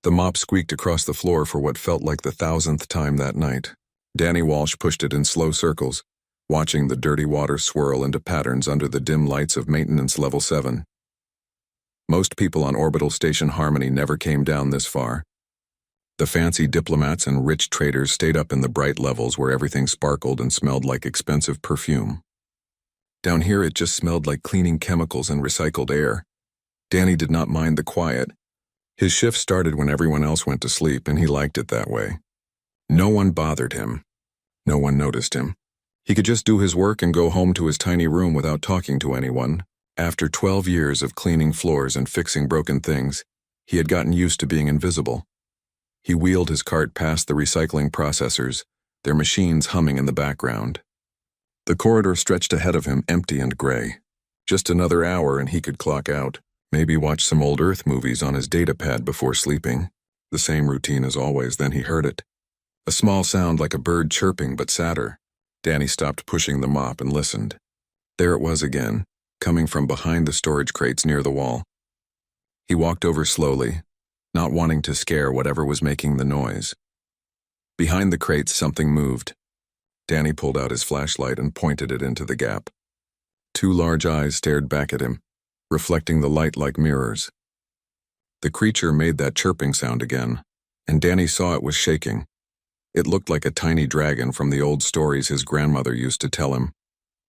The mop squeaked across the floor for what felt like the 1,000th time that night. Danny Walsh pushed it in slow circles, watching the dirty water swirl into patterns under the dim lights of Maintenance Level 7. Most people on Orbital Station Harmony never came down this far. The fancy diplomats and rich traders stayed up in the bright levels where everything sparkled and smelled like expensive perfume. Down here it just smelled like cleaning chemicals and recycled air. Danny did not mind the quiet. His shift started when everyone else went to sleep, and he liked it that way. No one bothered him. No one noticed him. He could just do his work and go home to his tiny room without talking to anyone. After 12 years of cleaning floors and fixing broken things, he had gotten used to being invisible. He wheeled his cart past the recycling processors, their machines humming in the background. The corridor stretched ahead of him, empty and gray. Just another hour and he could clock out, maybe watch some old Earth movies on his datapad before sleeping. The same routine as always. Then he heard it. A small sound like a bird chirping, but sadder. Danny stopped pushing the mop and listened. There it was again, coming from behind the storage crates near the wall. He walked over slowly, not wanting to scare whatever was making the noise. Behind the crates, something moved. Danny pulled out his flashlight and pointed it into the gap. Two large eyes stared back at him, reflecting the light like mirrors. The creature made that chirping sound again, and Danny saw it was shaking. It looked like a tiny dragon from the old stories his grandmother used to tell him.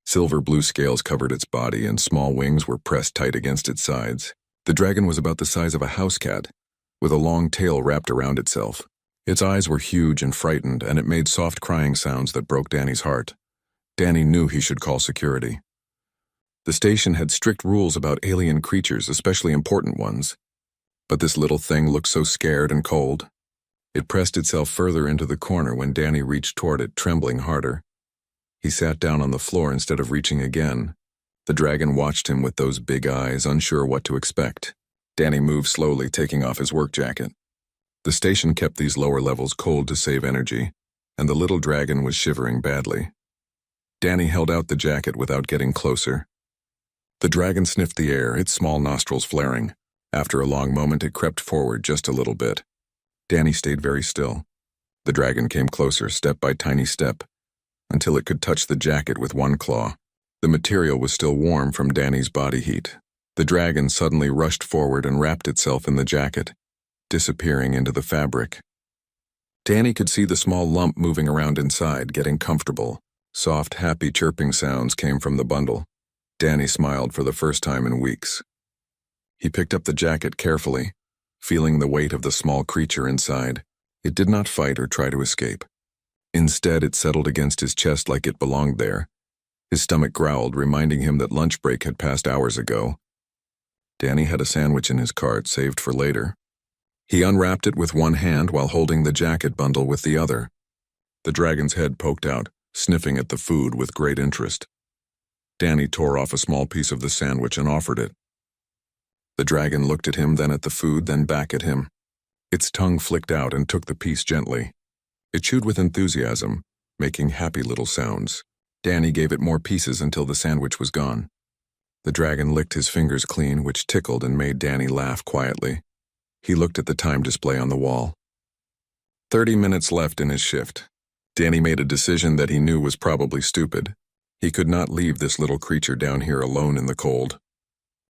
Silver blue scales covered its body and small wings were pressed tight against its sides. The dragon was about the size of a house cat, with a long tail wrapped around itself. Its eyes were huge and frightened, and it made soft crying sounds that broke Danny's heart. Danny knew he should call security. The station had strict rules about alien creatures, especially important ones. But this little thing looked so scared and cold. It pressed itself further into the corner when Danny reached toward it, trembling harder. He sat down on the floor instead of reaching again. The dragon watched him with those big eyes, unsure what to expect. Danny moved slowly, taking off his work jacket. The station kept these lower levels cold to save energy, and the little dragon was shivering badly. Danny held out the jacket without getting closer. The dragon sniffed the air, its small nostrils flaring. After a long moment, it crept forward just a little bit. Danny stayed very still. The dragon came closer, step by tiny step, until it could touch the jacket with one claw. The material was still warm from Danny's body heat. The dragon suddenly rushed forward and wrapped itself in the jacket, disappearing into the fabric. Danny could see the small lump moving around inside, getting comfortable. Soft, happy chirping sounds came from the bundle. Danny smiled for the first time in weeks. He picked up the jacket carefully, feeling the weight of the small creature inside. It did not fight or try to escape. Instead, it settled against his chest like it belonged there. His stomach growled, reminding him that lunch break had passed hours ago. Danny had a sandwich in his cart, saved for later. He unwrapped it with one hand while holding the jacket bundle with the other. The dragon's head poked out, sniffing at the food with great interest. Danny tore off a small piece of the sandwich and offered it. The dragon looked at him, then at the food, then back at him. Its tongue flicked out and took the piece gently. It chewed with enthusiasm, making happy little sounds. Danny gave it more pieces until the sandwich was gone. The dragon licked his fingers clean, which tickled and made Danny laugh quietly. He looked at the time display on the wall. 30 minutes left in his shift. Danny made a decision that he knew was probably stupid. He could not leave this little creature down here alone in the cold.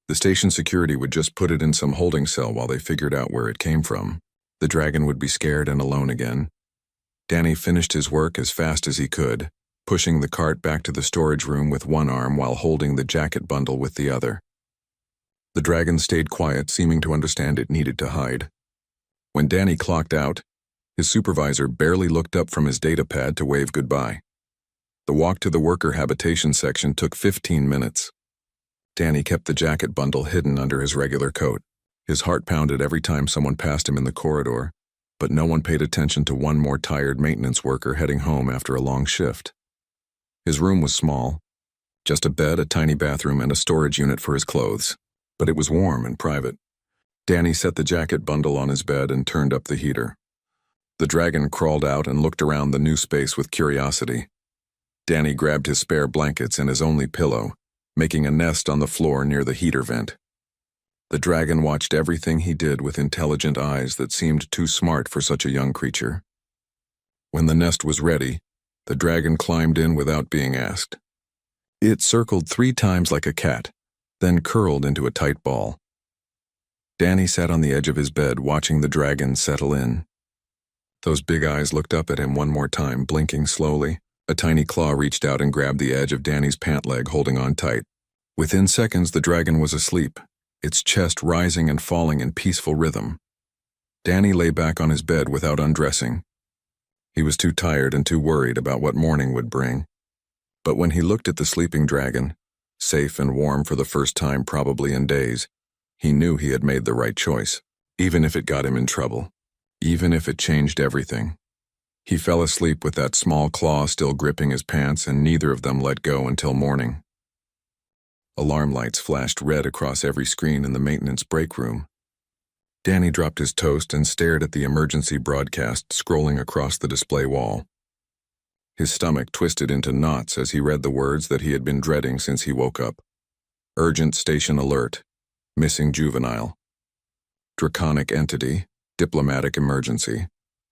The station security would just put it in some holding cell while they figured out where it came from. The dragon would be scared and alone again. Danny finished his work as fast as he could, pushing the cart back to the storage room with one arm while holding the jacket bundle with the other. The dragon stayed quiet, seeming to understand it needed to hide. When Danny clocked out, his supervisor barely looked up from his datapad to wave goodbye. The walk to the worker habitation section took 15 minutes. Danny kept the jacket bundle hidden under his regular coat. His heart pounded every time someone passed him in the corridor, but no one paid attention to one more tired maintenance worker heading home after a long shift. His room was small, just a bed, a tiny bathroom, and a storage unit for his clothes, but it was warm and private. Danny set the jacket bundle on his bed and turned up the heater. The dragon crawled out and looked around the new space with curiosity. Danny grabbed his spare blankets and his only pillow, making a nest on the floor near the heater vent. The dragon watched everything he did with intelligent eyes that seemed too smart for such a young creature. When the nest was ready, the dragon climbed in without being asked. It circled 3 times like a cat, then curled into a tight ball. Danny sat on the edge of his bed watching the dragon settle in. Those big eyes looked up at him one more time, blinking slowly. A tiny claw reached out and grabbed the edge of Danny's pant leg, holding on tight. Within seconds, the dragon was asleep, its chest rising and falling in peaceful rhythm. Danny lay back on his bed without undressing. He was too tired and too worried about what morning would bring. But when he looked at the sleeping dragon, safe and warm for the first time probably in days, he knew he had made the right choice, even if it got him in trouble, even if it changed everything. He fell asleep with that small claw still gripping his pants, and neither of them let go until morning. Alarm lights flashed red across every screen in the maintenance break room. Danny dropped his toast and stared at the emergency broadcast scrolling across the display wall. His stomach twisted into knots as he read the words that he had been dreading since he woke up. Urgent station alert. Missing juvenile. Draconic entity. Diplomatic emergency.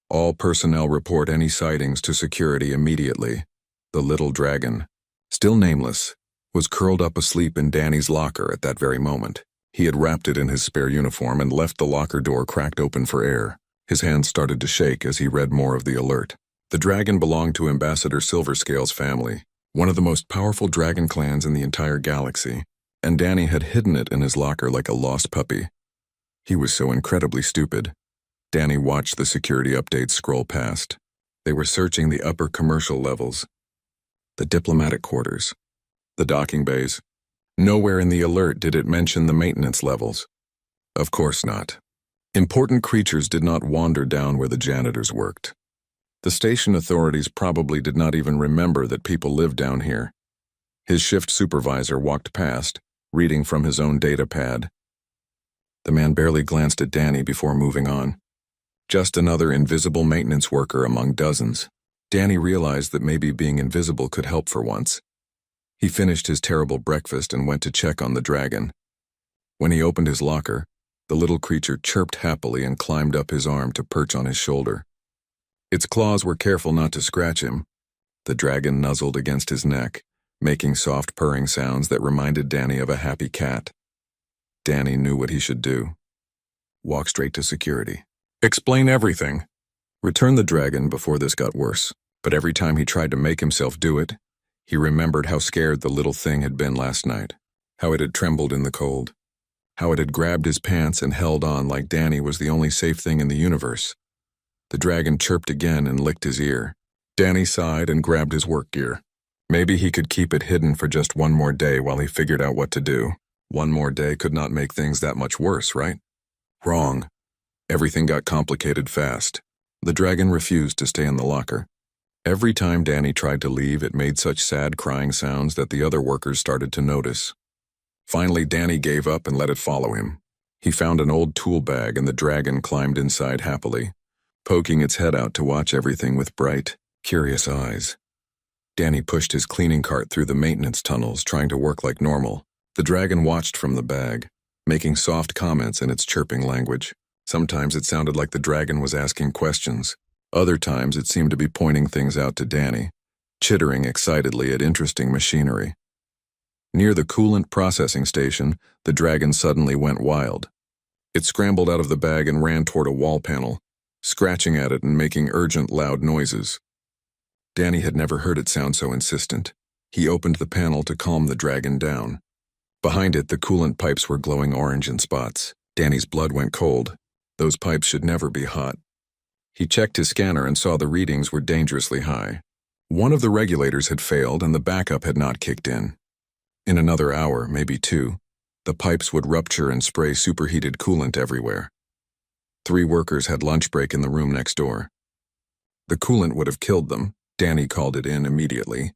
All personnel report any sightings to security immediately. The little dragon, still nameless, was curled up asleep in Danny's locker at that very moment. He had wrapped it in his spare uniform and left the locker door cracked open for air. His hands started to shake as he read more of the alert. The dragon belonged to Ambassador Silverscale's family, one of the most powerful dragon clans in the entire galaxy, and Danny had hidden it in his locker like a lost puppy. He was so incredibly stupid. Danny watched the security updates scroll past. They were searching the upper commercial levels, the diplomatic quarters, the docking bays. Nowhere in the alert did it mention the maintenance levels. Of course not. Important creatures did not wander down where the janitors worked. The station authorities probably did not even remember that people lived down here. His shift supervisor walked past, reading from his own data pad. The man barely glanced at Danny before moving on. Just another invisible maintenance worker among dozens. Danny realized that maybe being invisible could help for once. He finished his terrible breakfast and went to check on the dragon. When he opened his locker, the little creature chirped happily and climbed up his arm to perch on his shoulder. Its claws were careful not to scratch him. The dragon nuzzled against his neck, making soft purring sounds that reminded Danny of a happy cat. Danny knew what he should do. Walk straight to security. Explain everything. Return the dragon before this got worse. But every time he tried to make himself do it, he remembered how scared the little thing had been last night, how it had trembled in the cold, how it had grabbed his pants and held on like Danny was the only safe thing in the universe. The dragon chirped again and licked his ear. Danny sighed and grabbed his work gear. Maybe he could keep it hidden for just one more day while he figured out what to do. One more day could not make things that much worse, right? Wrong. Everything got complicated fast. The dragon refused to stay in the locker. Every time Danny tried to leave, it made such sad crying sounds that the other workers started to notice. Finally, Danny gave up and let it follow him. He found an old tool bag and the dragon climbed inside happily, poking its head out to watch everything with bright, curious eyes. Danny pushed his cleaning cart through the maintenance tunnels, trying to work like normal. The dragon watched from the bag, making soft comments in its chirping language. Sometimes it sounded like the dragon was asking questions. Other times it seemed to be pointing things out to Danny, chittering excitedly at interesting machinery. Near the coolant processing station, the dragon suddenly went wild. It scrambled out of the bag and ran toward a wall panel, scratching at it and making urgent, loud noises. Danny had never heard it sound so insistent. He opened the panel to calm the dragon down. Behind it, the coolant pipes were glowing orange in spots. Danny's blood went cold. Those pipes should never be hot. He checked his scanner and saw the readings were dangerously high. One of the regulators had failed and the backup had not kicked in. In another hour, maybe 2, the pipes would rupture and spray superheated coolant everywhere. 3 workers had lunch break in the room next door. The coolant would have killed them. Danny called it in immediately.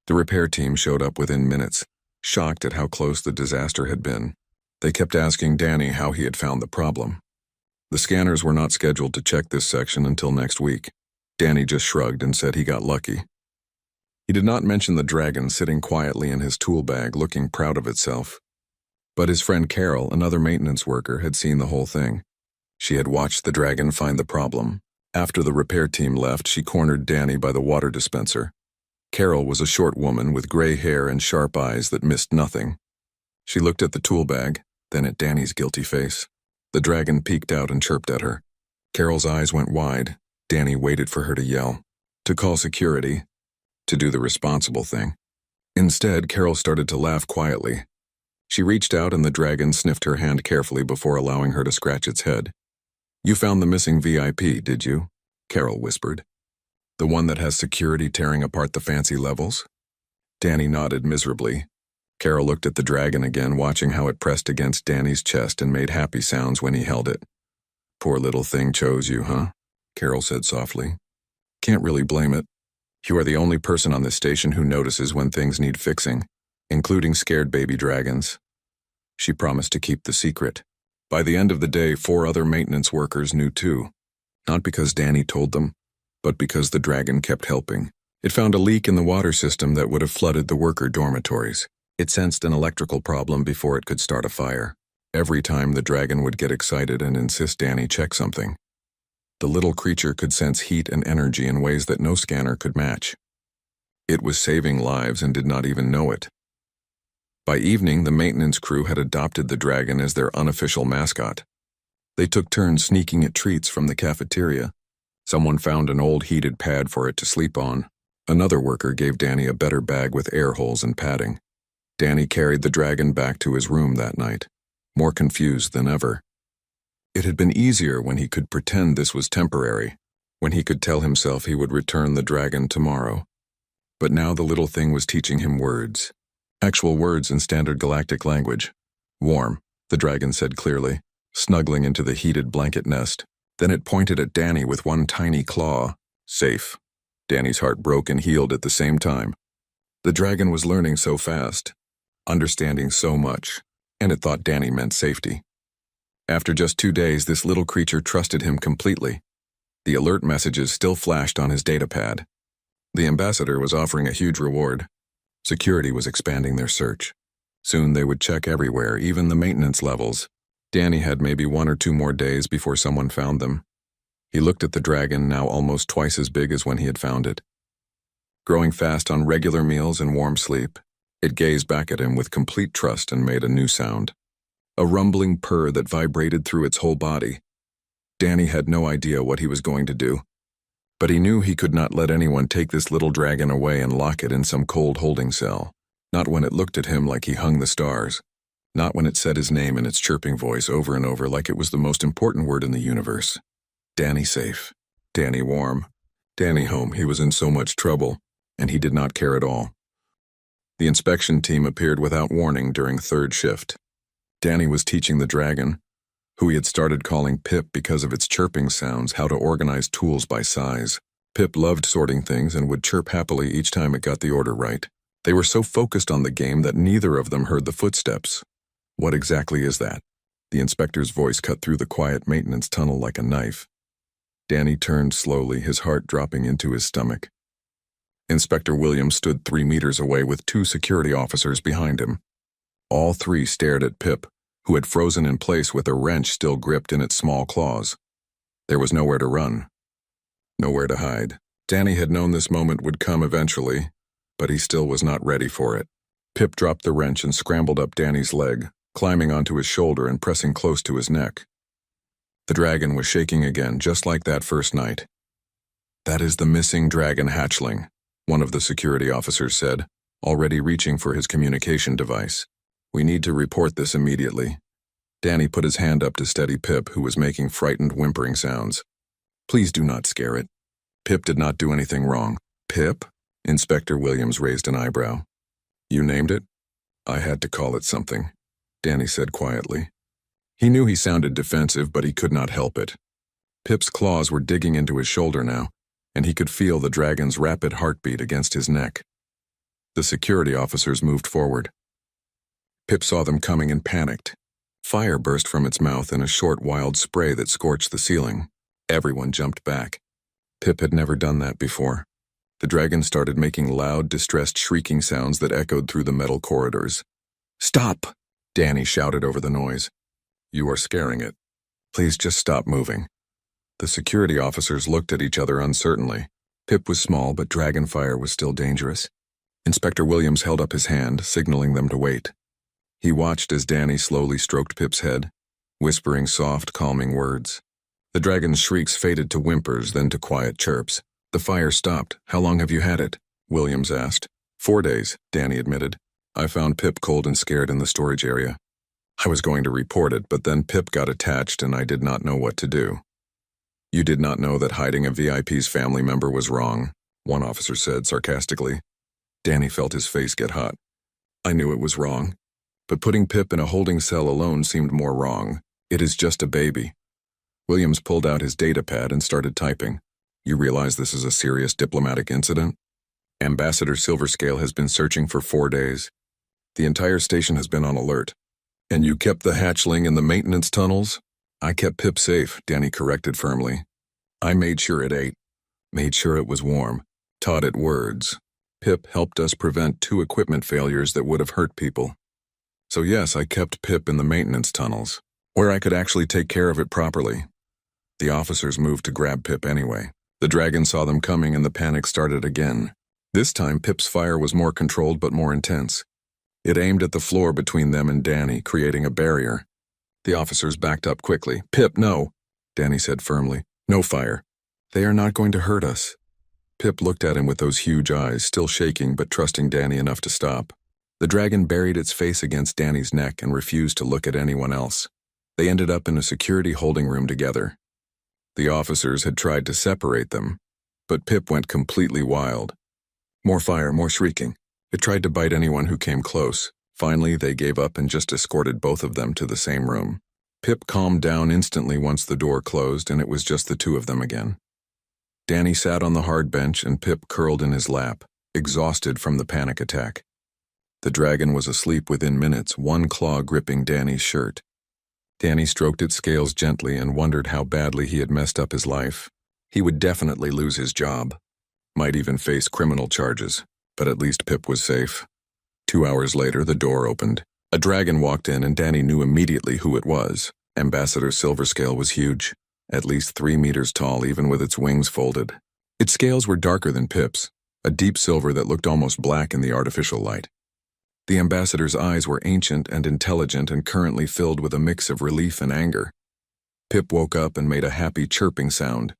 The repair team showed up within minutes, shocked at how close the disaster had been. They kept asking Danny how he had found the problem. The scanners were not scheduled to check this section until next week. Danny just shrugged and said he got lucky. He did not mention the dragon sitting quietly in his tool bag, looking proud of itself. But his friend Carol, another maintenance worker, had seen the whole thing. She had watched the dragon find the problem. After the repair team left, she cornered Danny by the water dispenser. Carol was a short woman with gray hair and sharp eyes that missed nothing. She looked at the tool bag, then at Danny's guilty face. The dragon peeked out and chirped at her. Carol's eyes went wide. Danny waited for her to yell, to call security, to do the responsible thing. Instead, Carol started to laugh quietly. She reached out and the dragon sniffed her hand carefully before allowing her to scratch its head. "You found the missing VIP, did you?" Carol whispered. "The one that has security tearing apart the fancy levels?" Danny nodded miserably. Carol looked at the dragon again, watching how it pressed against Danny's chest and made happy sounds when he held it. "Poor little thing chose you, huh?" Carol said softly. "Can't really blame it. You are the only person on this station who notices when things need fixing, including scared baby dragons." She promised to keep the secret. By the end of the day, 4 other maintenance workers knew too. Not because Danny told them, but because the dragon kept helping. It found a leak in the water system that would have flooded the worker dormitories. It sensed an electrical problem before it could start a fire. Every time the dragon would get excited and insist Danny check something. The little creature could sense heat and energy in ways that no scanner could match. It was saving lives and did not even know it. By evening, the maintenance crew had adopted the dragon as their unofficial mascot. They took turns sneaking it treats from the cafeteria. Someone found an old heated pad for it to sleep on. Another worker gave Danny a better bag with air holes and padding. Danny carried the dragon back to his room that night, more confused than ever. It had been easier when he could pretend this was temporary, when he could tell himself he would return the dragon tomorrow. But now the little thing was teaching him words. Actual words in standard galactic language. "Warm," the dragon said clearly, snuggling into the heated blanket nest. Then it pointed at Danny with one tiny claw. "Safe." Danny's heart broke and healed at the same time. The dragon was learning so fast, understanding so much, and it thought Danny meant safety. After just 2 days, this little creature trusted him completely. The alert messages still flashed on his datapad. The ambassador was offering a huge reward. Security was expanding their search. Soon they would check everywhere, even the maintenance levels. Danny had maybe 1 or 2 more days before someone found them. He looked at the dragon, now almost twice as big as when he had found it. Growing fast on regular meals and warm sleep, it gazed back at him with complete trust and made a new sound. A rumbling purr that vibrated through its whole body. Danny had no idea what he was going to do, but he knew he could not let anyone take this little dragon away and lock it in some cold holding cell. Not when it looked at him like he hung the stars. Not when it said his name in its chirping voice over and over like it was the most important word in the universe. Danny safe. Danny warm. Danny home. He was in so much trouble, and he did not care at all. The inspection team appeared without warning during 3rd shift. Danny was teaching the dragon, who he had started calling Pip because of its chirping sounds, how to organize tools by size. Pip loved sorting things and would chirp happily each time it got the order right. They were so focused on the game that neither of them heard the footsteps. "What exactly is that?" The inspector's voice cut through the quiet maintenance tunnel like a knife. Danny turned slowly, his heart dropping into his stomach. Inspector Williams stood 3 meters away with 2 security officers behind him. All 3 stared at Pip, who had frozen in place with a wrench still gripped in its small claws. There was nowhere to run, nowhere to hide. Danny had known this moment would come eventually, but he still was not ready for it. Pip dropped the wrench and scrambled up Danny's leg, climbing onto his shoulder and pressing close to his neck. The dragon was shaking again, just like that first night. "That is the missing dragon hatchling," one of the security officers said, already reaching for his communication device. "We need to report this immediately." Danny put his hand up to steady Pip, who was making frightened whimpering sounds. "Please do not scare it. Pip did not do anything wrong." "Pip?" Inspector Williams raised an eyebrow. "You named it?" "I had to call it something," Danny said quietly. He knew he sounded defensive, but he could not help it. Pip's claws were digging into his shoulder now, and he could feel the dragon's rapid heartbeat against his neck. The security officers moved forward. Pip saw them coming and panicked. Fire burst from its mouth in a short, wild spray that scorched the ceiling. Everyone jumped back. Pip had never done that before. The dragon started making loud, distressed shrieking sounds that echoed through the metal corridors. "Stop!" Danny shouted over the noise. You are scaring it. Please just stop moving. The security officers looked at each other uncertainly. Pip was small, but dragonfire was still dangerous. Inspector Williams held up his hand, signaling them to wait. He watched as Danny slowly stroked Pip's head, whispering soft, calming words. The dragon's shrieks faded to whimpers, then to quiet chirps. The fire stopped. How long have you had it? Williams asked. 4 days, Danny admitted. I found Pip cold and scared in the storage area. I was going to report it, but then Pip got attached and I did not know what to do. You did not know that hiding a VIP's family member was wrong, one officer said sarcastically. Danny felt his face get hot. I knew it was wrong, but putting Pip in a holding cell alone seemed more wrong. It is just a baby. Williams pulled out his data pad and started typing. You realize this is a serious diplomatic incident? Ambassador Silverscale has been searching for 4 days. The entire station has been on alert. And you kept the hatchling in the maintenance tunnels? I kept Pip safe, Danny corrected firmly. I made sure it ate, made sure it was warm, taught it words. Pip helped us prevent 2 equipment failures that would have hurt people. So yes, I kept Pip in the maintenance tunnels, where I could actually take care of it properly. The officers moved to grab Pip anyway. The dragon saw them coming and the panic started again. This time Pip's fire was more controlled but more intense. It aimed at the floor between them and Danny, creating a barrier. The officers backed up quickly. Pip, no, Danny said firmly. No fire. They are not going to hurt us. Pip looked at him with those huge eyes, still shaking but trusting Danny enough to stop. The dragon buried its face against Danny's neck and refused to look at anyone else. They ended up in a security holding room together. The officers had tried to separate them, but Pip went completely wild. More fire, more shrieking. It tried to bite anyone who came close. Finally, they gave up and just escorted both of them to the same room. Pip calmed down instantly once the door closed and it was just the 2 of them again. Danny sat on the hard bench and Pip curled in his lap, exhausted from the panic attack. The dragon was asleep within minutes, one claw gripping Danny's shirt. Danny stroked its scales gently and wondered how badly he had messed up his life. He would definitely lose his job. Might even face criminal charges, but at least Pip was safe. 2 hours later, the door opened. A dragon walked in and Danny knew immediately who it was. Ambassador Silverscale was huge, at least 3 meters tall even with its wings folded. Its scales were darker than Pip's, a deep silver that looked almost black in the artificial light. The ambassador's eyes were ancient and intelligent and currently filled with a mix of relief and anger. Pip woke up and made a happy chirping sound.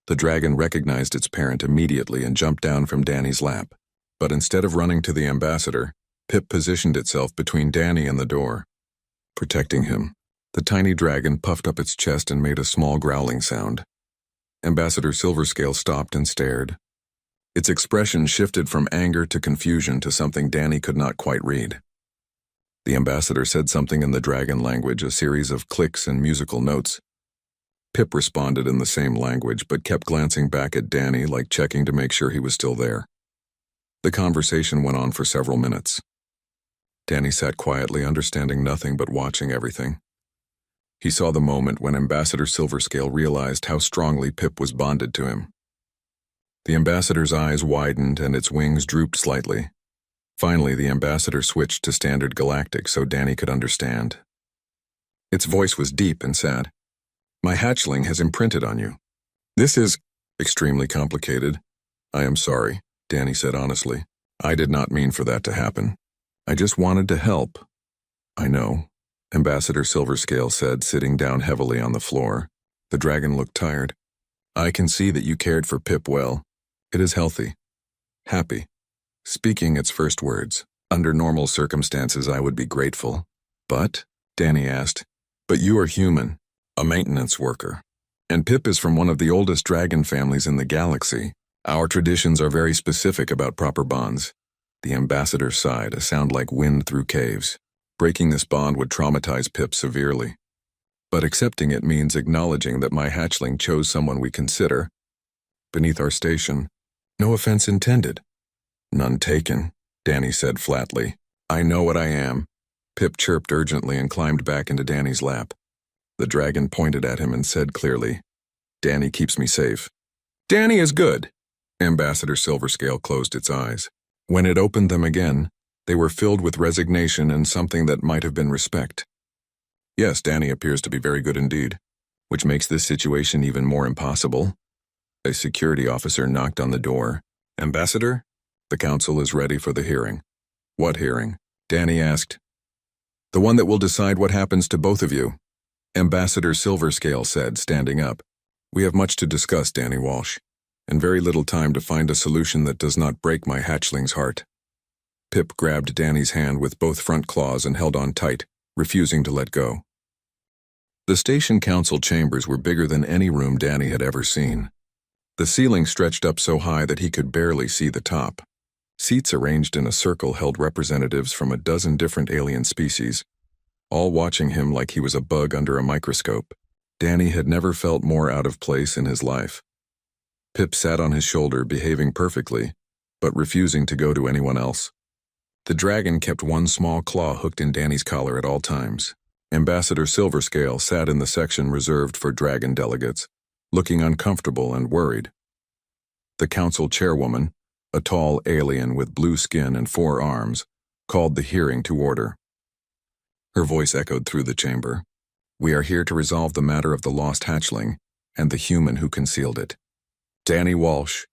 The dragon recognized its parent immediately and jumped down from Danny's lap. But instead of running to the ambassador, Pip positioned itself between Danny and the door, protecting him. The tiny dragon puffed up its chest and made a small growling sound. Ambassador Silverscale stopped and stared. Its expression shifted from anger to confusion to something Danny could not quite read. The ambassador said something in the dragon language, a series of clicks and musical notes. Pip responded in the same language, but kept glancing back at Danny like checking to make sure he was still there. The conversation went on for several minutes. Danny sat quietly, understanding nothing but watching everything. He saw the moment when Ambassador Silverscale realized how strongly Pip was bonded to him. The ambassador's eyes widened and its wings drooped slightly. Finally, the ambassador switched to Standard Galactic so Danny could understand. Its voice was deep and sad. My hatchling has imprinted on you. This is extremely complicated. I am sorry, Danny said honestly. I did not mean for that to happen. I just wanted to help. I know, Ambassador Silverscale said, sitting down heavily on the floor. The dragon looked tired. I can see that you cared for Pip well. It is healthy. Happy. Speaking its first words. Under normal circumstances, I would be grateful. But, Danny asked, but you are human, a maintenance worker. And Pip is from one of the oldest dragon families in the galaxy. Our traditions are very specific about proper bonds. The ambassador sighed, a sound like wind through caves. Breaking this bond would traumatize Pip severely. But accepting it means acknowledging that my hatchling chose someone we consider beneath our station. No offense intended. None taken, Danny said flatly. I know what I am. Pip chirped urgently and climbed back into Danny's lap. The dragon pointed at him and said clearly, Danny keeps me safe. Danny is good. Ambassador Silverscale closed its eyes. When it opened them again, They were filled with resignation and something that might have been respect. Yes, Danny appears to be very good indeed, which makes this situation even more impossible. A security officer knocked on the door. Ambassador? The council is ready for the hearing. What hearing? Danny asked. The one that will decide what happens to both of you, Ambassador Silverscale said, standing up. We have much to discuss, Danny Walsh, and very little time to find a solution that does not break my hatchling's heart. Pip grabbed Danny's hand with both front claws and held on tight, refusing to let go. The station council chambers were bigger than any room Danny had ever seen. The ceiling stretched up so high that he could barely see the top. Seats arranged in a circle held representatives from a dozen different alien species, all watching him like he was a bug under a microscope. Danny had never felt more out of place in his life. Pip sat on his shoulder, behaving perfectly, but refusing to go to anyone else. The dragon kept one small claw hooked in Danny's collar at all times. Ambassador Silverscale sat in the section reserved for dragon delegates, looking uncomfortable and worried. The council chairwoman, a tall alien with blue skin and 4 arms, called the hearing to order. Her voice echoed through the chamber. We are here to resolve the matter of the lost hatchling and the human who concealed it. Danny Walsh,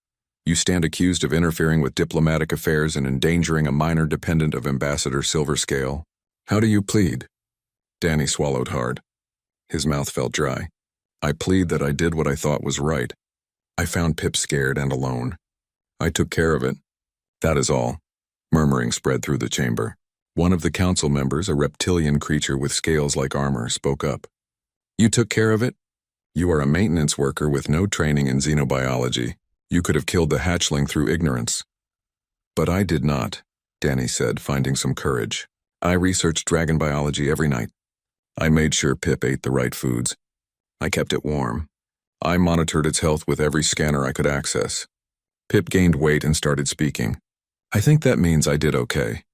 you stand accused of interfering with diplomatic affairs and endangering a minor dependent of Ambassador Silverscale. How do you plead? Danny swallowed hard. His mouth felt dry. I plead that I did what I thought was right. I found Pip scared and alone. I took care of it. That is all. Murmuring spread through the chamber. One of the council members, a reptilian creature with scales like armor, spoke up. You took care of it? You are a maintenance worker with no training in xenobiology. You could have killed the hatchling through ignorance. But I did not, Danny said, finding some courage. I researched dragon biology every night. I made sure Pip ate the right foods. I kept it warm. I monitored its health with every scanner I could access. Pip gained weight and started speaking. I think that means I did okay.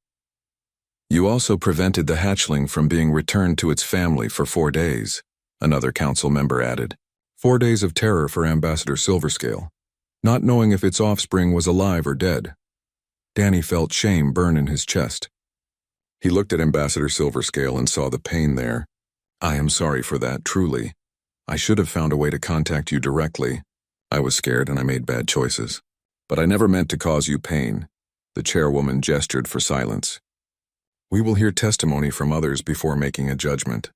You also prevented the hatchling from being returned to its family for 4 days, another council member added. 4 days of terror for Ambassador Silverscale, not knowing if its offspring was alive or dead. Danny felt shame burn in his chest. He looked at Ambassador Silverscale and saw the pain there. I am sorry for that, truly. I should have found a way to contact you directly. I was scared and I made bad choices. But I never meant to cause you pain. The chairwoman gestured for silence. We will hear testimony from others before making a judgment.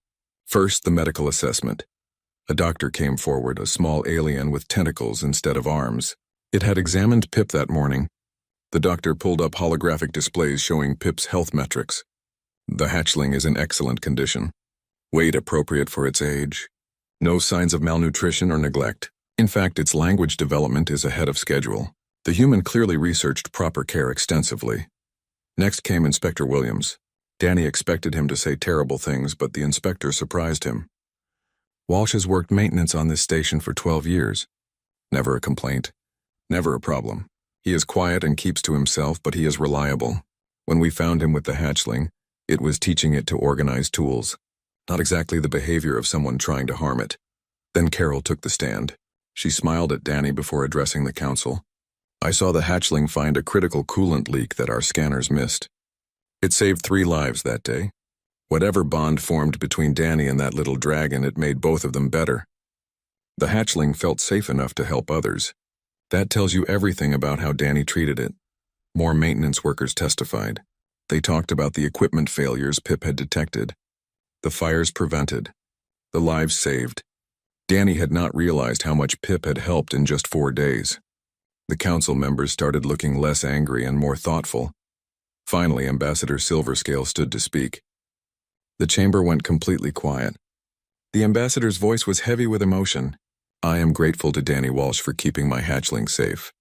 First, the medical assessment. A doctor came forward, a small alien with tentacles instead of arms. It had examined Pip that morning. The doctor pulled up holographic displays showing Pip's health metrics. The hatchling is in excellent condition. Weight appropriate for its age. No signs of malnutrition or neglect. In fact, its language development is ahead of schedule. The human clearly researched proper care extensively. Next came Inspector Williams. Danny expected him to say terrible things, but the inspector surprised him. Walsh has worked maintenance on this station for 12 years. Never a complaint. Never a problem. He is quiet and keeps to himself, but he is reliable. When we found him with the hatchling, it was teaching it to organize tools. Not exactly the behavior of someone trying to harm it. Then Carol took the stand. She smiled at Danny before addressing the council. I saw the hatchling find a critical coolant leak that our scanners missed. It saved 3 lives that day. Whatever bond formed between Danny and that little dragon, it made both of them better. The hatchling felt safe enough to help others. That tells you everything about how Danny treated it. More maintenance workers testified. They talked about the equipment failures Pip had detected, the fires prevented, the lives saved. Danny had not realized how much Pip had helped in just 4 days. The council members started looking less angry and more thoughtful. Finally, Ambassador Silverscale stood to speak. The chamber went completely quiet. The ambassador's voice was heavy with emotion. I am grateful to Danny Walsh for keeping my hatchling safe.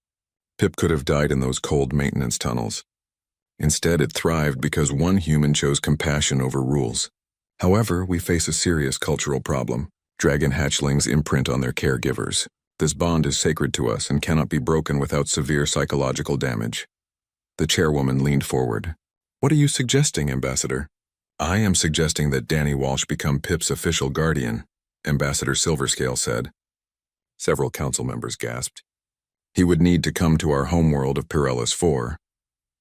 Pip could have died in those cold maintenance tunnels. Instead, it thrived because one human chose compassion over rules. However, we face a serious cultural problem. Dragon hatchlings imprint on their caregivers. This bond is sacred to us and cannot be broken without severe psychological damage. The chairwoman leaned forward. What are you suggesting, Ambassador? I am suggesting that Danny Walsh become Pip's official guardian, Ambassador Silverscale said. Several council members gasped. He would need to come to our homeworld of Pirellis 4.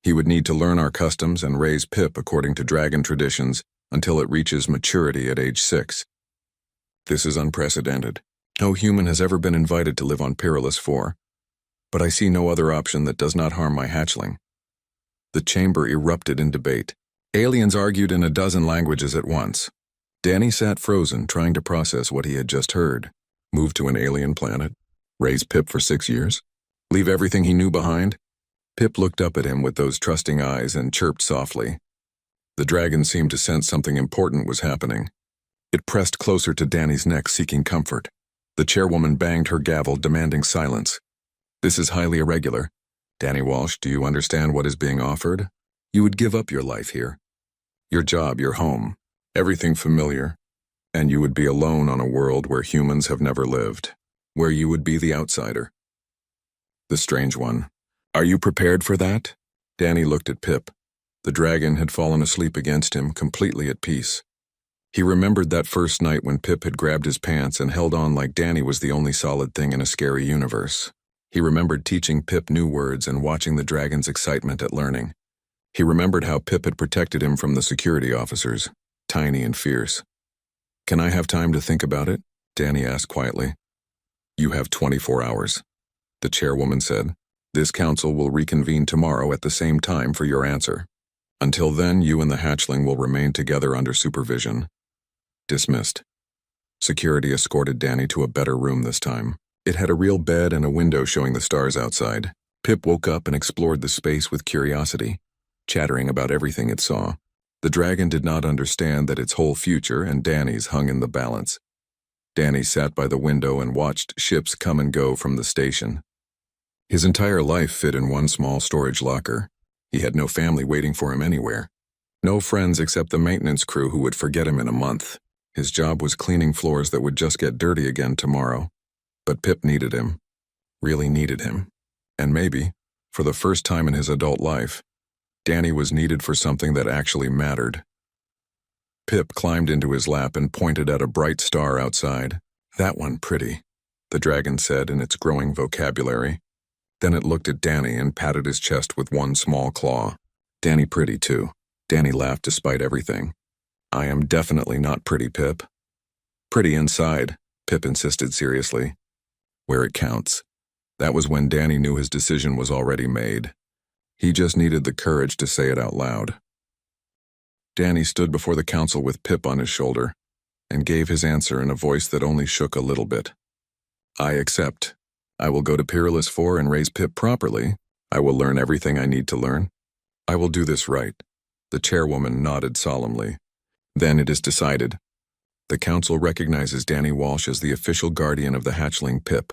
He would need to learn our customs and raise Pip according to dragon traditions until it reaches maturity at age 6. This is unprecedented. No human has ever been invited to live on Perilous 4, but I see no other option that does not harm my hatchling. The chamber erupted in debate. Aliens argued in a dozen languages at once. Danny sat frozen, trying to process what he had just heard. Move to an alien planet? Raise Pip for 6 years? Leave everything he knew behind? Pip looked up at him with those trusting eyes and chirped softly. The dragon seemed to sense something important was happening. It pressed closer to Danny's neck, seeking comfort. The chairwoman banged her gavel, demanding silence. This is highly irregular. Danny Walsh, do you understand what is being offered? You would give up your life here. Your job, your home, everything familiar, and you would be alone on a world where humans have never lived, where you would be the outsider. The strange one. Are you prepared for that? Danny looked at Pip. The dragon had fallen asleep against him, completely at peace. He remembered that first night when Pip had grabbed his pants and held on like Danny was the only solid thing in a scary universe. He remembered teaching Pip new words and watching the dragon's excitement at learning. He remembered how Pip had protected him from the security officers, tiny and fierce. Can I have time to think about it? Danny asked quietly. You have 24 hours, the chairwoman said. This council will reconvene tomorrow at the same time for your answer. Until then, you and the hatchling will remain together under supervision. Dismissed. Security escorted Danny to a better room this time. It had a real bed and a window showing the stars outside. Pip woke up and explored the space with curiosity, chattering about everything it saw. The dragon did not understand that its whole future and Danny's hung in the balance. Danny sat by the window and watched ships come and go from the station. His entire life fit in one small storage locker. He had no family waiting for him anywhere. No friends except the maintenance crew who would forget him in a month. His job was cleaning floors that would just get dirty again tomorrow. But Pip needed him. Really needed him. And maybe, for the first time in his adult life, Danny was needed for something that actually mattered. Pip climbed into his lap and pointed at a bright star outside. That one pretty, the dragon said in its growing vocabulary. Then it looked at Danny and patted his chest with one small claw. Danny pretty too. Danny laughed despite everything. I am definitely not pretty, Pip. Pretty inside, Pip insisted seriously. Where it counts. That was when Danny knew his decision was already made. He just needed the courage to say it out loud. Danny stood before the council with Pip on his shoulder and gave his answer in a voice that only shook a little bit. I accept. I will go to Perilous 4 and raise Pip properly. I will learn everything I need to learn. I will do this right. The chairwoman nodded solemnly. Then it is decided. The council recognizes Danny Walsh as the official guardian of the hatchling Pip,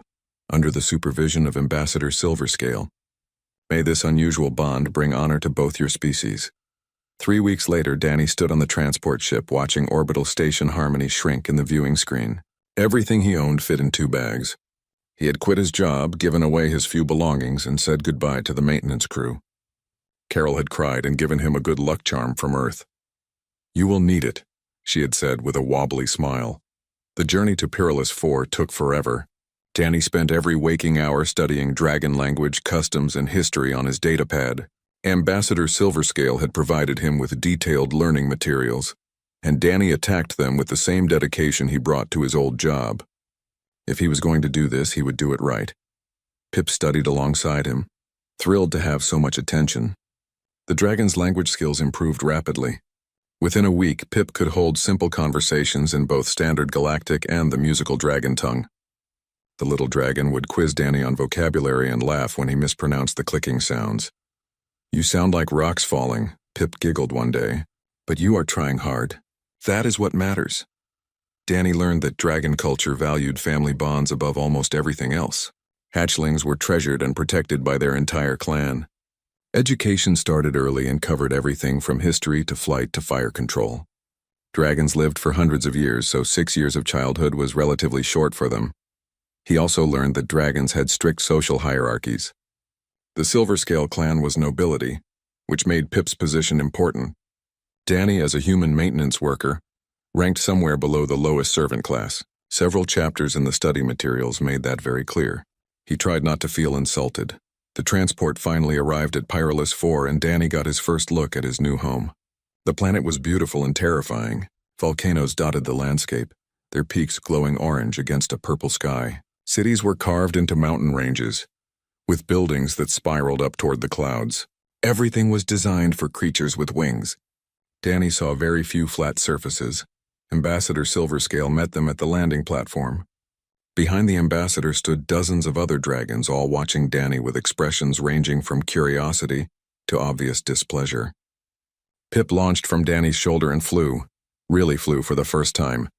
under the supervision of Ambassador Silverscale. May this unusual bond bring honor to both your species. 3 weeks later, Danny stood on the transport ship watching orbital station Harmony shrink in the viewing screen. Everything he owned fit in 2 bags. He had quit his job, given away his few belongings, and said goodbye to the maintenance crew. Carol had cried and given him a good luck charm from Earth. You will need it, she had said with a wobbly smile. The journey to Perilous 4 took forever. Danny spent every waking hour studying dragon language, customs, and history on his datapad. Ambassador Silverscale had provided him with detailed learning materials, and Danny attacked them with the same dedication he brought to his old job. If he was going to do this, he would do it right. Pip studied alongside him, thrilled to have so much attention. The dragon's language skills improved rapidly. Within a week, Pip could hold simple conversations in both Standard Galactic and the musical dragon tongue. The little dragon would quiz Danny on vocabulary and laugh when he mispronounced the clicking sounds. You sound like rocks falling, Pip giggled one day. But you are trying hard. That is what matters. Danny learned that dragon culture valued family bonds above almost everything else. Hatchlings were treasured and protected by their entire clan. Education started early and covered everything from history to flight to fire control. Dragons lived for hundreds of years, so 6 years of childhood was relatively short for them. He also learned that dragons had strict social hierarchies. The Silverscale clan was nobility, which made Pip's position important. Danny, as a human maintenance worker, ranked somewhere below the lowest servant class. Several chapters in the study materials made that very clear. He tried not to feel insulted. The transport finally arrived at Pyrolus 4 and Danny got his first look at his new home. The planet was beautiful and terrifying. Volcanoes dotted the landscape, their peaks glowing orange against a purple sky. Cities were carved into mountain ranges, with buildings that spiraled up toward the clouds. Everything was designed for creatures with wings. Danny saw very few flat surfaces. Ambassador Silverscale met them at the landing platform. Behind the ambassador stood dozens of other dragons, all watching Danny with expressions ranging from curiosity to obvious displeasure. Pip launched from Danny's shoulder and really flew for the first time.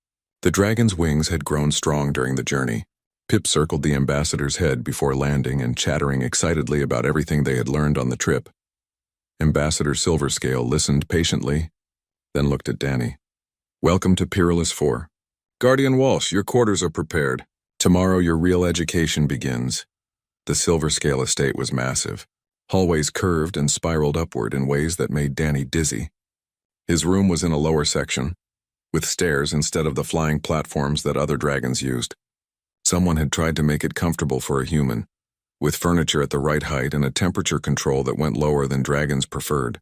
The dragon's wings had grown strong during the journey. Pip circled the ambassador's head before landing and chattering excitedly about everything they had learned on the trip. Ambassador Silverscale listened patiently, then looked at Danny. "Welcome to Pyrolus 4. Guardian Walsh, your quarters are prepared. Tomorrow your real education begins." The Silverscale estate was massive. Hallways curved and spiraled upward in ways that made Danny dizzy. His room was in a lower section, with stairs instead of the flying platforms that other dragons used. Someone had tried to make it comfortable for a human, with furniture at the right height and a temperature control that went lower than dragons preferred.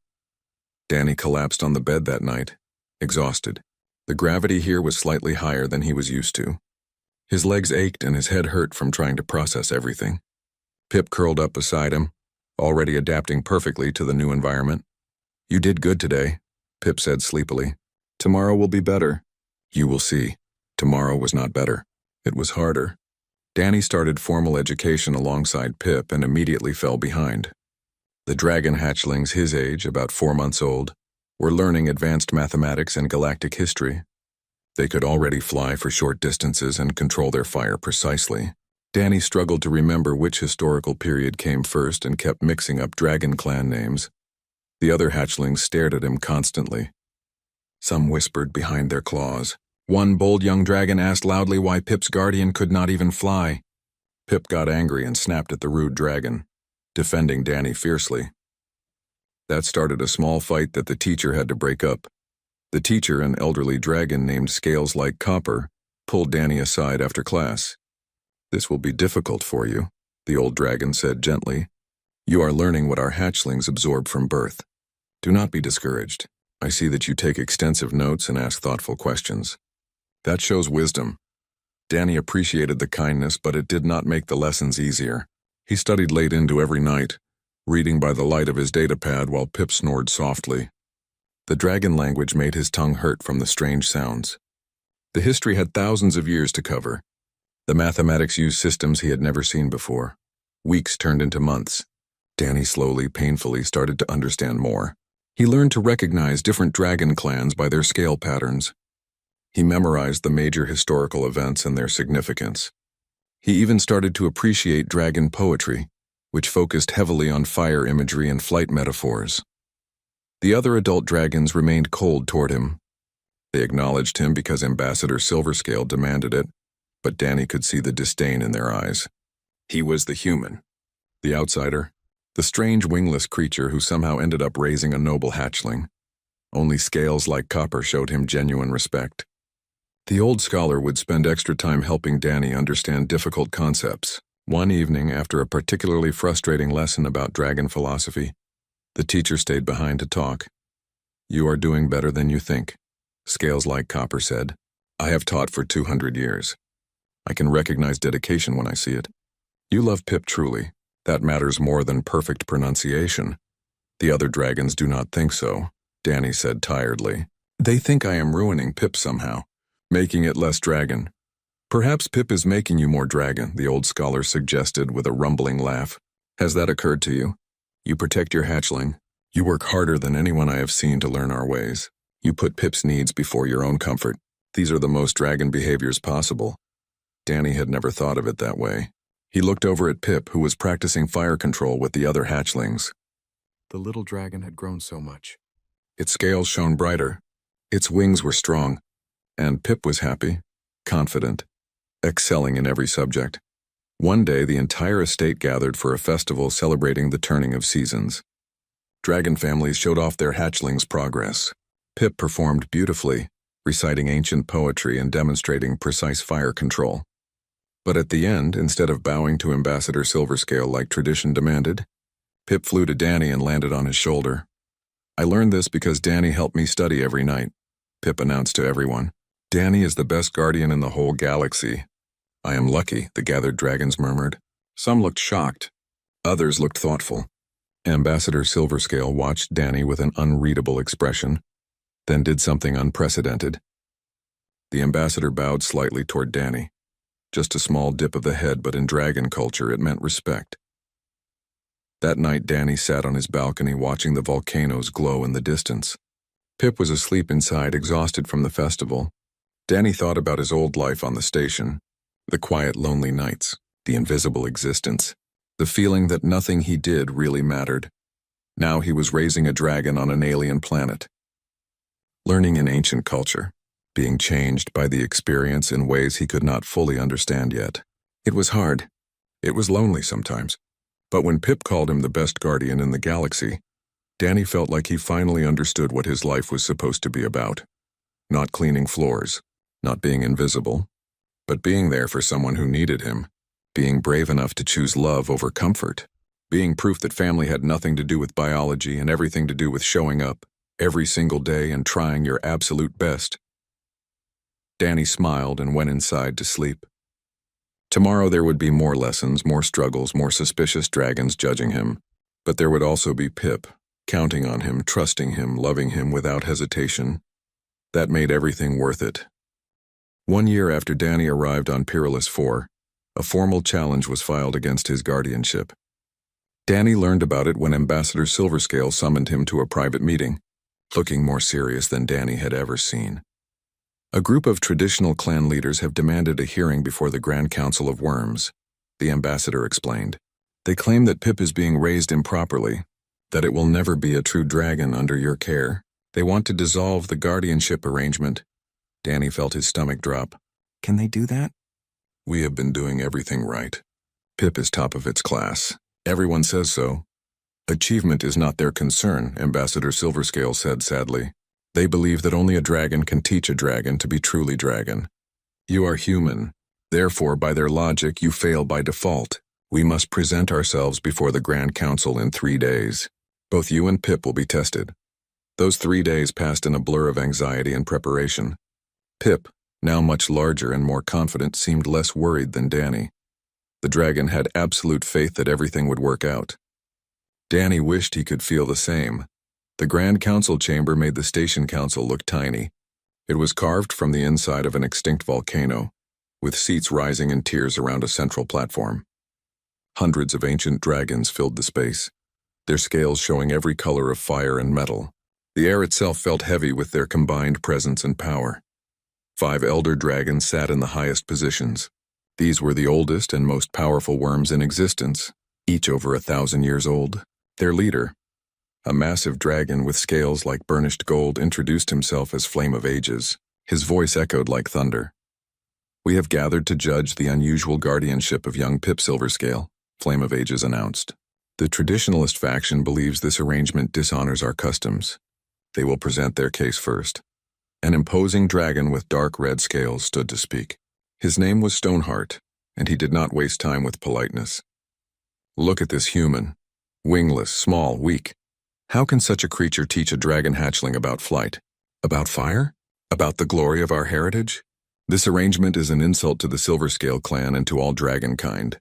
Danny collapsed on the bed that night, exhausted. The gravity here was slightly higher than he was used to. His legs ached and his head hurt from trying to process everything. Pip curled up beside him, already adapting perfectly to the new environment. "You did good today," Pip said sleepily. "Tomorrow will be better." "You will see. Tomorrow was not better. It was harder." Danny started formal education alongside Pip and immediately fell behind. The dragon hatchlings his age, about 4 months old, were learning advanced mathematics and galactic history. They could already fly for short distances and control their fire precisely. Danny struggled to remember which historical period came first and kept mixing up dragon clan names. The other hatchlings stared at him constantly. Some whispered behind their claws. One bold young dragon asked loudly why Pip's guardian could not even fly. Pip got angry and snapped at the rude dragon, defending Danny fiercely. That started a small fight that the teacher had to break up. The teacher, an elderly dragon named Scales Like Copper, pulled Danny aside after class. "This will be difficult for you," the old dragon said gently. "You are learning what our hatchlings absorb from birth. Do not be discouraged. I see that you take extensive notes and ask thoughtful questions. That shows wisdom." Danny appreciated the kindness, but it did not make the lessons easier. He studied late into every night, reading by the light of his datapad while Pip snored softly. The dragon language made his tongue hurt from the strange sounds. The history had thousands of years to cover. The mathematics used systems he had never seen before. Weeks turned into months. Danny slowly, painfully started to understand more. He learned to recognize different dragon clans by their scale patterns. He memorized the major historical events and their significance. He even started to appreciate dragon poetry, which focused heavily on fire imagery and flight metaphors. The other adult dragons remained cold toward him. They acknowledged him because Ambassador Silverscale demanded it, but Danny could see the disdain in their eyes. He was the human, the outsider, the strange wingless creature who somehow ended up raising a noble hatchling. Only Scales Like Copper showed him genuine respect. The old scholar would spend extra time helping Danny understand difficult concepts. One evening, after a particularly frustrating lesson about dragon philosophy, the teacher stayed behind to talk. "You are doing better than you think," Scales Like Copper said. "I have taught for 200 years. I can recognize dedication when I see it. You love Pip truly. That matters more than perfect pronunciation." "The other dragons do not think so," Danny said tiredly. "They think I am ruining Pip somehow, making it less dragon." "Perhaps Pip is making you more dragon," the old scholar suggested with a rumbling laugh. "Has that occurred to you? You protect your hatchling. You work harder than anyone I have seen to learn our ways. You put Pip's needs before your own comfort. These are the most dragon behaviors possible." Danny had never thought of it that way. He looked over at Pip, who was practicing fire control with the other hatchlings. The little dragon had grown so much. Its scales shone brighter. Its wings were strong. And Pip was happy, confident, excelling in every subject. One day, the entire estate gathered for a festival celebrating the turning of seasons. Dragon families showed off their hatchlings' progress. Pip performed beautifully, reciting ancient poetry and demonstrating precise fire control. But at the end, instead of bowing to Ambassador Silverscale like tradition demanded, Pip flew to Danny and landed on his shoulder. "I learned this because Danny helped me study every night," Pip announced to everyone. "Danny is the best guardian in the whole galaxy." "I am lucky," the gathered dragons murmured. Some looked shocked. Others looked thoughtful. Ambassador Silverscale watched Danny with an unreadable expression, then did something unprecedented. The ambassador bowed slightly toward Danny. Just a small dip of the head, but in dragon culture it meant respect. That night Danny sat on his balcony watching the volcanoes glow in the distance. Pip was asleep inside, exhausted from the festival. Danny thought about his old life on the station, the quiet, lonely nights, the invisible existence, the feeling that nothing he did really mattered. Now he was raising a dragon on an alien planet, learning in ancient culture, being changed by the experience in ways he could not fully understand yet. It was hard. It was lonely sometimes. But when Pip called him the best guardian in the galaxy, Danny felt like he finally understood what his life was supposed to be about. Not cleaning floors, not being invisible, but being there for someone who needed him, being brave enough to choose love over comfort, being proof that family had nothing to do with biology and everything to do with showing up every single day and trying your absolute best. Danny smiled and went inside to sleep. Tomorrow there would be more lessons, more struggles, more suspicious dragons judging him. But there would also be Pip, counting on him, trusting him, loving him without hesitation. That made everything worth it. 1 year after Danny arrived on Peerless 4, a formal challenge was filed against his guardianship. Danny learned about it when Ambassador Silverscale summoned him to a private meeting, looking more serious than Danny had ever seen. "A group of traditional clan leaders have demanded a hearing before the Grand Council of Worms," the ambassador explained. "They claim that Pip is being raised improperly, that it will never be a true dragon under your care. They want to dissolve the guardianship arrangement." Danny felt his stomach drop. "Can they do that?" "We have been doing everything right. Pip is top of its class. Everyone says so. Achievement is not their concern," Ambassador Silverscale said sadly. "They believe that only a dragon can teach a dragon to be truly dragon. You are human. Therefore, by their logic, you fail by default. We must present ourselves before the Grand Council in 3 days. Both you and Pip will be tested." Those 3 days passed in a blur of anxiety and preparation. Pip, now much larger and more confident, seemed less worried than Danny. The dragon had absolute faith that everything would work out. Danny wished he could feel the same. The Grand Council chamber made the Station Council look tiny. It was carved from the inside of an extinct volcano, with seats rising in tiers around a central platform. Hundreds of ancient dragons filled the space, their scales showing every color of fire and metal. The air itself felt heavy with their combined presence and power. 5 elder dragons sat in the highest positions. These were the oldest and most powerful worms in existence, each over 1,000 years old. Their leader, a massive dragon with scales like burnished gold, introduced himself as Flame of Ages. His voice echoed like thunder. "We have gathered to judge the unusual guardianship of young Pip Silverscale," Flame of Ages announced. "The traditionalist faction believes this arrangement dishonors our customs. They will present their case first." An imposing dragon with dark red scales stood to speak. His name was Stoneheart, and he did not waste time with politeness. "Look at this human. Wingless, small, weak. How can such a creature teach a dragon hatchling about flight? About fire? About the glory of our heritage? This arrangement is an insult to the Silverscale clan and to all dragonkind."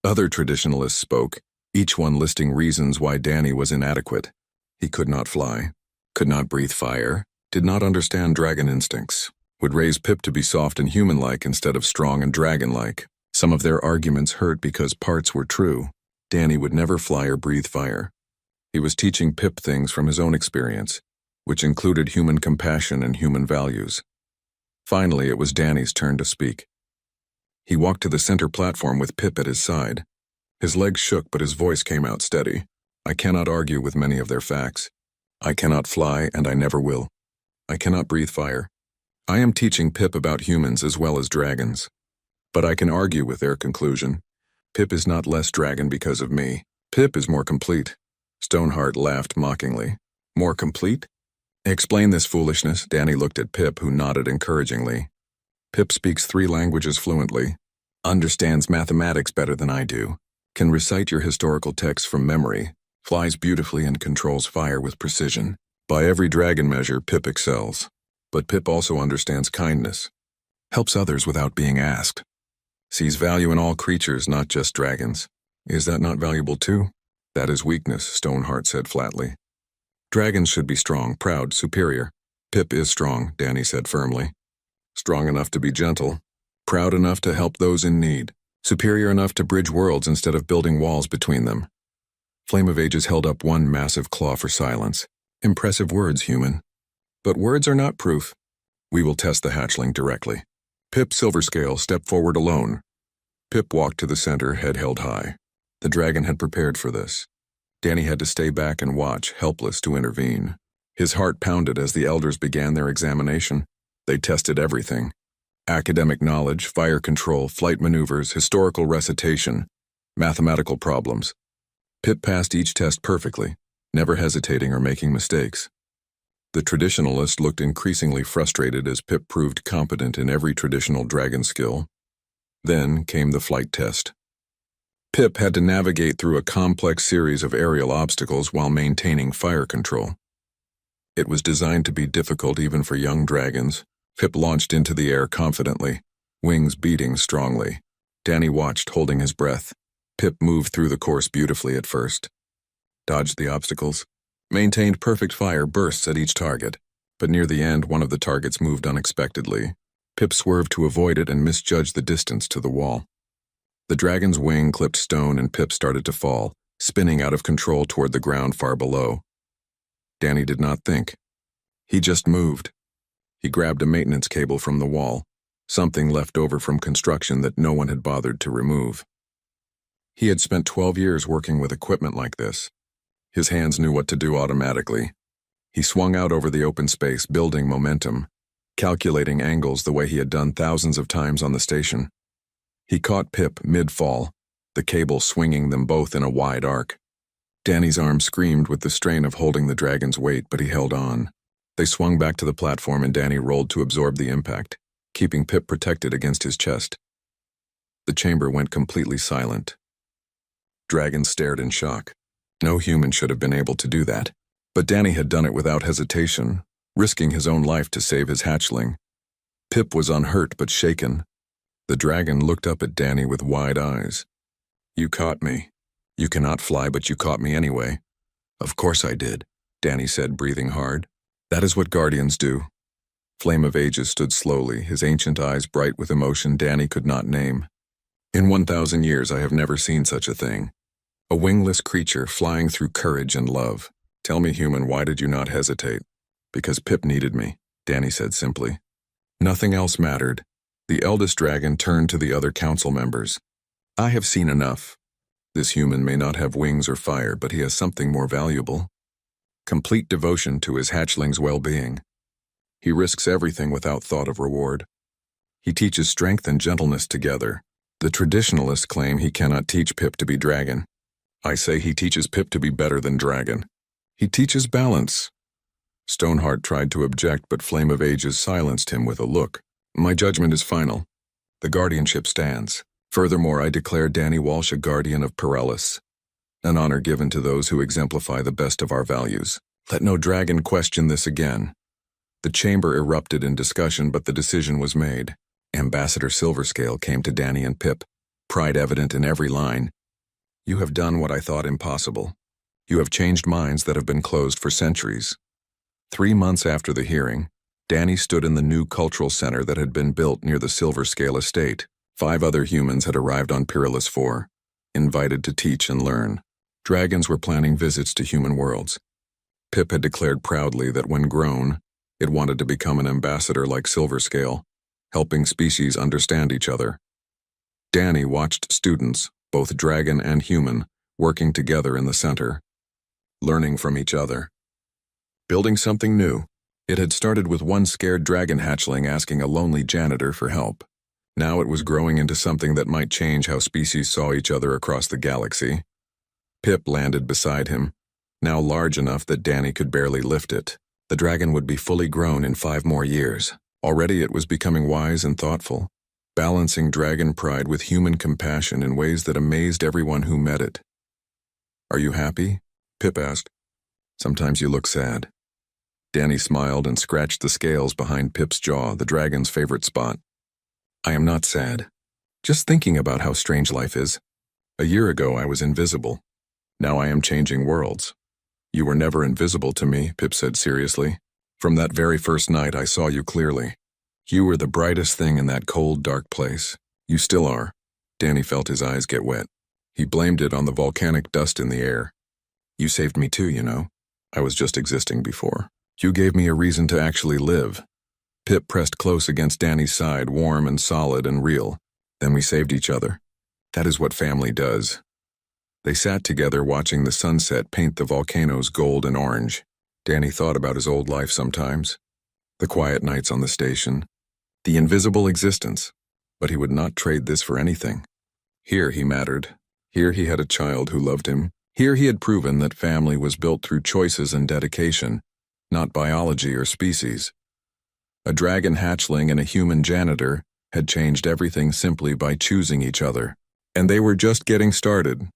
Other traditionalists spoke, each one listing reasons why Danny was inadequate. He could not fly, could not breathe fire, did not understand dragon instincts, would raise Pip to be soft and human-like instead of strong and dragon-like. Some of their arguments hurt because parts were true. Danny would never fly or breathe fire. He was teaching Pip things from his own experience, which included human compassion and human values. Finally, it was Danny's turn to speak. He walked to the center platform with Pip at his side. His legs shook, but his voice came out steady. "I cannot argue with many of their facts. I cannot fly, and I never will. I cannot breathe fire. I am teaching Pip about humans as well as dragons. But I can argue with their conclusion. Pip is not less dragon because of me. Pip is more complete." Stoneheart laughed mockingly. "More complete? Explain this foolishness." Danny looked at Pip, who nodded encouragingly. "Pip speaks 3 languages fluently. understands mathematics better than I do, can recite your historical texts from memory, flies beautifully and controls fire with precision. By every dragon measure, Pip excels. But Pip also understands kindness, helps others without being asked, sees value in all creatures, not just dragons. Is that not valuable too? That is weakness, Stoneheart said flatly. Dragons should be strong, proud, superior. Pip is strong, Danny said firmly. Strong enough to be gentle, proud enough to help those in need, superior enough to bridge worlds instead of building walls between them. Flame of Ages held up one massive claw for silence. Impressive words, human. But words are not proof. We will test the hatchling directly. Pip Silverscale stepped forward alone. Pip walked to the center, head held high. The dragon had prepared for this. Danny had to stay back and watch, helpless to intervene. His heart pounded as the elders began their examination. They tested everything. Academic knowledge, fire control, flight maneuvers, historical recitation, mathematical problems. Pip passed each test perfectly, never hesitating or making mistakes. The traditionalist looked increasingly frustrated as Pip proved competent in every traditional dragon skill. Then came the flight test. Pip had to navigate through a complex series of aerial obstacles while maintaining fire control. It was designed to be difficult even for young dragons. Pip launched into the air confidently, wings beating strongly. Danny watched, holding his breath. Pip moved through the course beautifully at first. Dodged the obstacles. Maintained perfect fire bursts at each target. But near the end, one of the targets moved unexpectedly. Pip swerved to avoid it and misjudged the distance to the wall. The dragon's wing clipped stone and Pip started to fall, spinning out of control toward the ground far below. Danny did not think. He just moved. He grabbed a maintenance cable from the wall, something left over from construction that no one had bothered to remove. He had spent 12 years working with equipment like this. His hands knew what to do automatically. He swung out over the open space, building momentum, calculating angles the way he had done thousands of times on the station. He caught Pip mid-fall, the cable swinging them both in a wide arc. Danny's arm screamed with the strain of holding the dragon's weight, but he held on. They swung back to the platform and Danny rolled to absorb the impact, keeping Pip protected against his chest. The chamber went completely silent. Dragon stared in shock. No human should have been able to do that. But Danny had done it without hesitation, risking his own life to save his hatchling. Pip was unhurt but shaken. The dragon looked up at Danny with wide eyes. You caught me. You cannot fly, but you caught me anyway. Of course I did, Danny said, breathing hard. That is what guardians do. Flame of Ages stood slowly, his ancient eyes bright with emotion Danny could not name. In 1,000 years I have never seen such a thing. A wingless creature flying through courage and love. Tell me, human, why did you not hesitate? Because Pip needed me, Danny said simply. Nothing else mattered. The eldest dragon turned to the other council members. I have seen enough. This human may not have wings or fire, but he has something more valuable. Complete devotion to his hatchling's well-being. He risks everything without thought of reward. He teaches strength and gentleness together. The traditionalists claim he cannot teach Pip to be dragon. I say he teaches Pip to be better than dragon. He teaches balance. Stoneheart tried to object, but Flame of Ages silenced him with a look. My judgment is final. The guardianship stands. Furthermore, I declare Danny Walsh a guardian of Pirellis, an honor given to those who exemplify the best of our values. Let no dragon question this again. The chamber erupted in discussion, but the decision was made. Ambassador Silverscale came to Danny and Pip, pride evident in every line. You have done what I thought impossible. You have changed minds that have been closed for centuries. 3 months after the hearing, Danny stood in the new cultural center that had been built near the Silverscale estate. 5 other humans had arrived on Pirellis 4, invited to teach and learn. Dragons were planning visits to human worlds. Pip had declared proudly that when grown, it wanted to become an ambassador like Silverscale, helping species understand each other. Danny watched students, both dragon and human, working together in the center, learning from each other, building something new. It had started with one scared dragon hatchling asking a lonely janitor for help. Now it was growing into something that might change how species saw each other across the galaxy. Pip landed beside him, now large enough that Danny could barely lift it. The dragon would be fully grown in 5 more years. Already it was becoming wise and thoughtful. balancing dragon pride with human compassion in ways that amazed everyone who met it. "Are you happy?" Pip asked. "Sometimes you look sad." Danny smiled and scratched the scales behind Pip's jaw, the dragon's favorite spot. "I am not sad. Just thinking about how strange life is. A year ago I was invisible. Now I am changing worlds." "You were never invisible to me," Pip said seriously. "From that very first night I saw you clearly. You were the brightest thing in that cold, dark place. You still are." Danny felt his eyes get wet. He blamed it on the volcanic dust in the air. "You saved me too, you know. I was just existing before. You gave me a reason to actually live." Pip pressed close against Danny's side, warm and solid and real. "Then we saved each other. That is what family does." They sat together watching the sunset paint the volcanoes gold and orange. Danny thought about his old life sometimes. The quiet nights on the station. The invisible existence. But he would not trade this for anything. Here he mattered. Here he had a child who loved him. Here he had proven that family was built through choices and dedication, not biology or species. A dragon hatchling and a human janitor had changed everything simply by choosing each other. And they were just getting started.